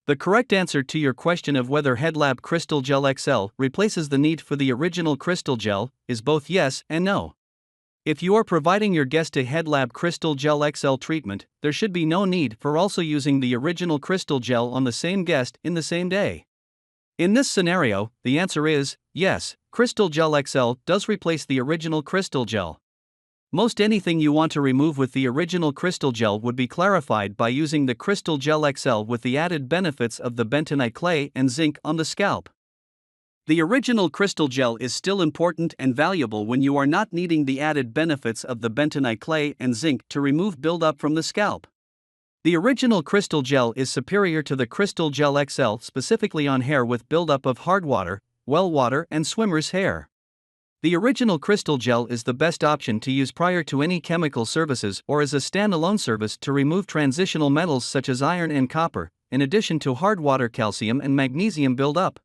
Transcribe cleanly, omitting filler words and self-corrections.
The correct answer to your question of whether HeadLab Crystal Gel XL replaces the need for the original Crystal Gel is both yes and no. If you are providing your guest a HeadLab Crystal Gel XL treatment, there should be no need for also using the original Crystal Gel on the same guest in the same day. In this scenario, the answer is yes, Crystal Gel XL does replace the original Crystal Gel. Most anything you want to remove with the original Crystal Gel would be clarified by using the Crystal Gel XL with the added benefits of the bentonite clay and zinc on the scalp. The original Crystal Gel is still important and valuable when you are not needing the added benefits of the bentonite clay and zinc to remove buildup from the scalp. The original Crystal Gel is superior to the Crystal Gel XL specifically on hair with buildup of hard water, well water, and swimmer's hair. The original Crystal Gel is the best option to use prior to any chemical services or as a standalone service to remove transitional metals such as iron and copper, in addition to hard water calcium and magnesium buildup.